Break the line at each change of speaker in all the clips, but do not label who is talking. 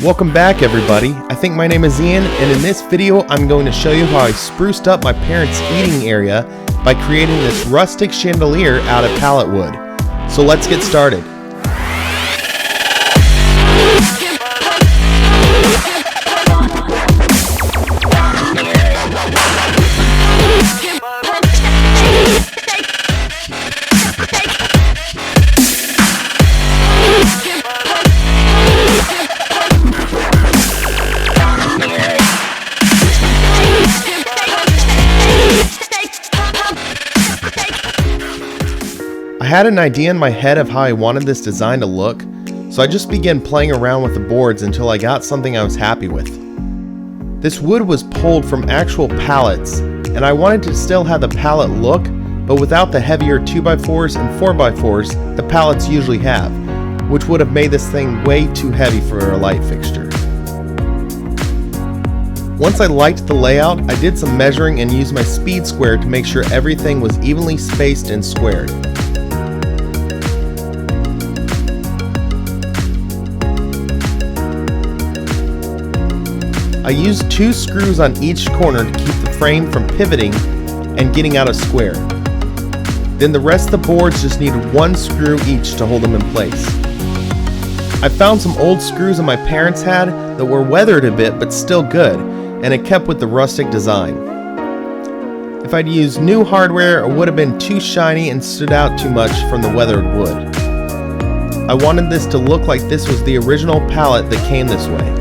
Welcome back everybody. I think my name is Ian, and in this video I'm going to show you how I spruced up my parents' eating area by creating this rustic chandelier out of pallet wood. So let's get started. I had an idea in my head of how I wanted this design to look, so I just began playing around with the boards until I got something I was happy with. This wood was pulled from actual pallets, and I wanted to still have the pallet look, but without the heavier 2x4s and 4x4s the pallets usually have, which would have made this thing way too heavy for a light fixture. Once I liked the layout, I did some measuring and used my speed square to make sure everything was evenly spaced and squared. I used 2 screws on each corner to keep the frame from pivoting and getting out of square. Then the rest of the boards just needed 1 screw each to hold them in place. I found some old screws that my parents had that were weathered a bit but still good, and it kept with the rustic design. If I'd used new hardware, it would have been too shiny and stood out too much from the weathered wood. I wanted this to look like this was the original pallet that came this way.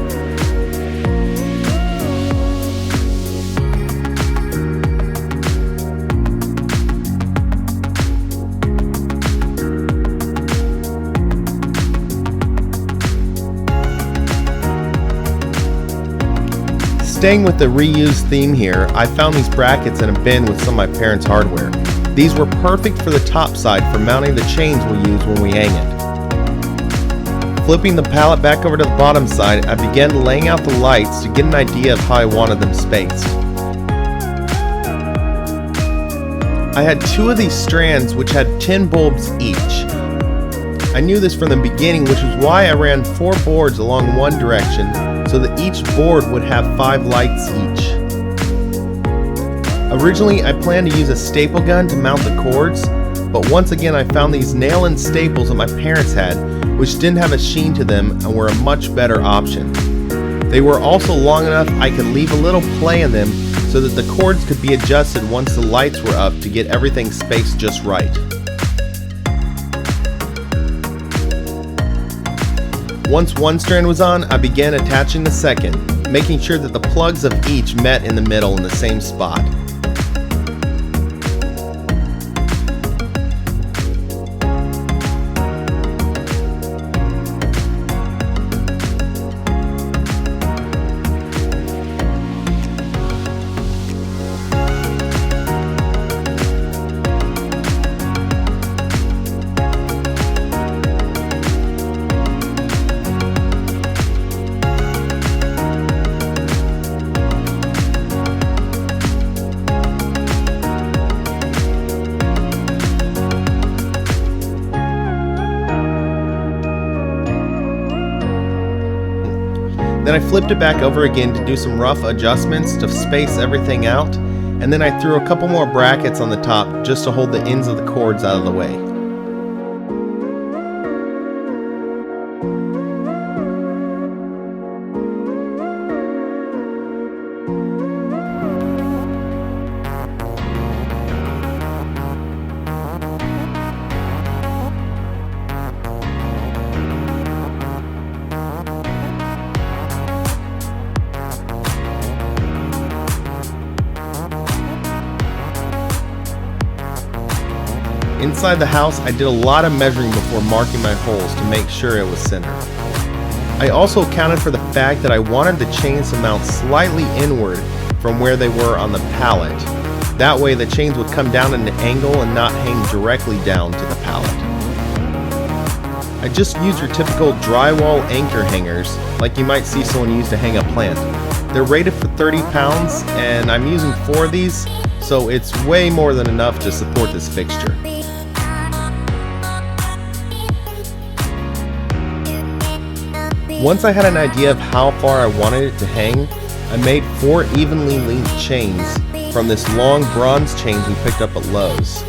Staying with the reused theme here, I found these brackets in a bin with some of my parents' hardware. These were perfect for the top side for mounting the chains we'll use when we hang it. Flipping the pallet back over to the bottom side, I began laying out the lights to get an idea of how I wanted them spaced. I had 2 of these strands which had 10 bulbs each. I knew this from the beginning, which is why I ran 4 boards along one direction so that each board would have 5 lights each. Originally I planned to use a staple gun to mount the cords, but once again I found these nail-in staples that my parents had, which didn't have a sheen to them and were a much better option. They were also long enough I could leave a little play in them so that the cords could be adjusted once the lights were up to get everything spaced just right. Once one strand was on, I began attaching the second, making sure that the plugs of each met in the middle in the same spot. Then I flipped it back over again to do some rough adjustments to space everything out, and then I threw a couple more brackets on the top just to hold the ends of the cords out of the way. Inside the house, I did a lot of measuring before marking my holes to make sure it was centered. I also accounted for the fact that I wanted the chains to mount slightly inward from where they were on the pallet. That way the chains would come down at an angle and not hang directly down to the pallet. I just used your typical drywall anchor hangers like you might see someone use to hang a plant. They're rated for 30 pounds and I'm using 4 of these, so it's way more than enough to support this fixture. Once I had an idea of how far I wanted it to hang, I made 4 evenly linked chains from this long bronze chains we picked up at Lowe's,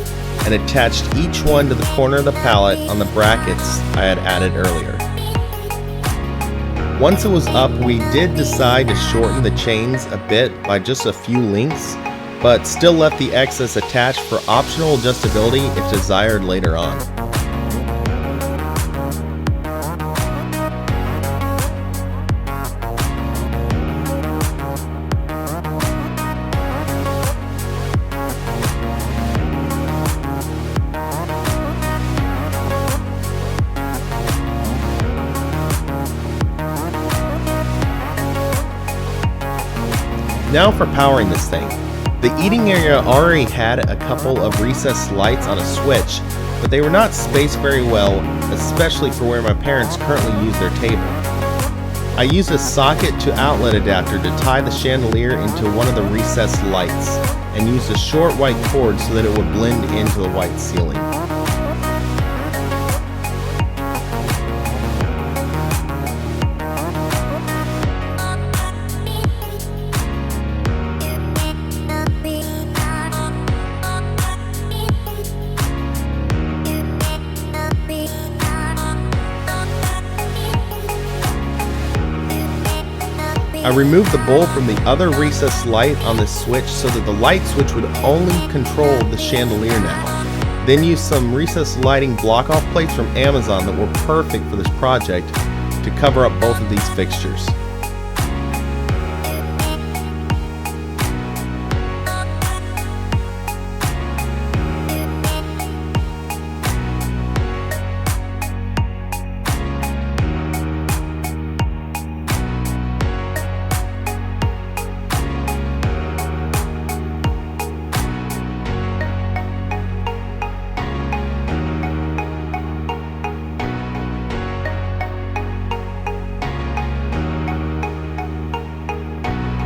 and attached each one to the corner of the pallet on the brackets I had added earlier. Once it was up, we did decide to shorten the chains a bit by just a few links, but still left the excess attached for optional adjustability if desired later on. Now for powering this thing. The eating area already had a couple of recessed lights on a switch, but they were not spaced very well, especially for where my parents currently use their table. I used a socket to outlet adapter to tie the chandelier into one of the recessed lights, and used a short white cord so that it would blend into the white ceiling. I removed the bowl from the other recessed light on this switch so that the light switch would only control the chandelier now. Then used some recessed lighting block-off plates from Amazon that were perfect for this project to cover up both of these fixtures.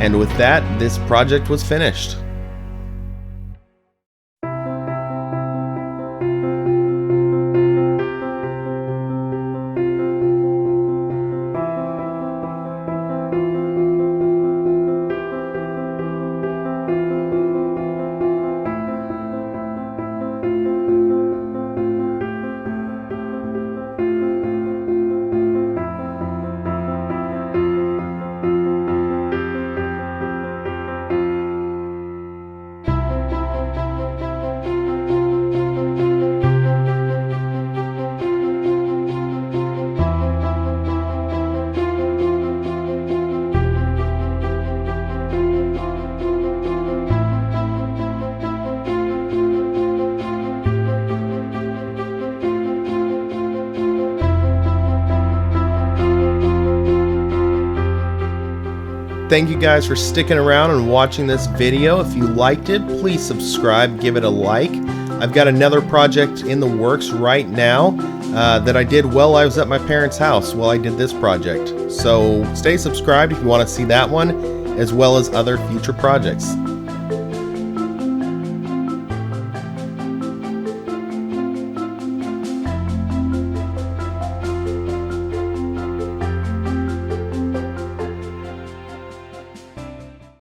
And with that, this project was finished. Thank you guys for sticking around and watching this video. If you liked it, please subscribe, give it a like. I've got another project in the works right now that I did while I was at my parents' house while I did this project. So stay subscribed if you want to see that one, as well as other future projects.